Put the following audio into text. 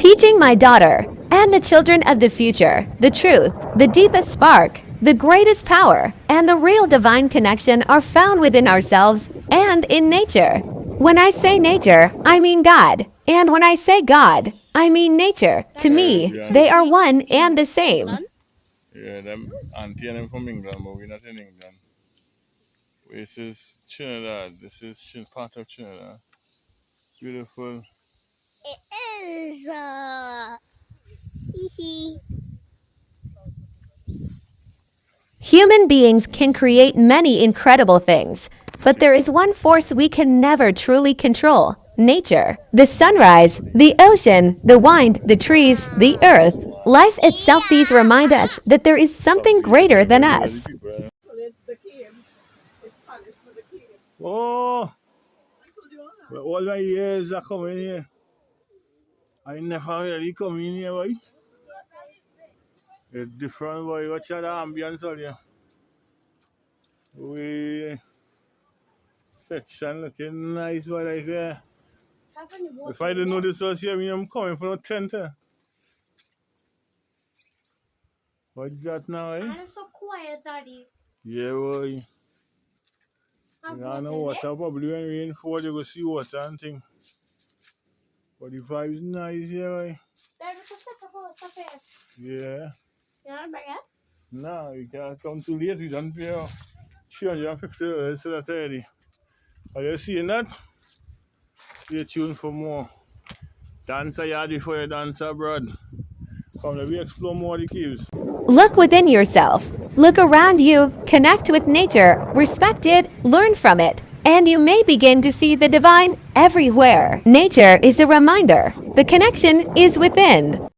teaching my daughter and the children of the future the truth, the deepest spark, the greatest power, and the real divine connection are found within ourselves and in nature. When I say nature, I mean God. And when I say God, I mean nature. To me, they are one and the same. Yeah, them auntie and them from England, but we're not in England. This is Trinidad. This is part of Trinidad. Beautiful. It is. Hee. Human beings can create many incredible things, but there is one force we can never truly control: nature. The sunrise, the ocean, the wind, the trees, the earth. Life itself, these remind us that there is something greater than us. Oh, well, all my years are coming here. I never really come in here, boy. It's different, boy. Watch out the ambience out here. We section looking nice, boy. Like if I didn't know this was here, I'm coming for a tent. What's that now, eh? And it's so quiet, Daddy. Yeah, boy. I know water probably when rain fall, you go see water and thing. But the vibe's nice here, boy. There's a set of stuff here. Yeah. You want to bring it? No, you can't come too late. We done pay $350, so that's already. Are you seeing that? Stay tuned for more. Dancer yard before you dance abroad. Come, let me explore more of the caves. Look within yourself. Look around you. Connect with nature. Respect it. Learn from it. And you may begin to see the divine everywhere. Nature is a reminder. The connection is within.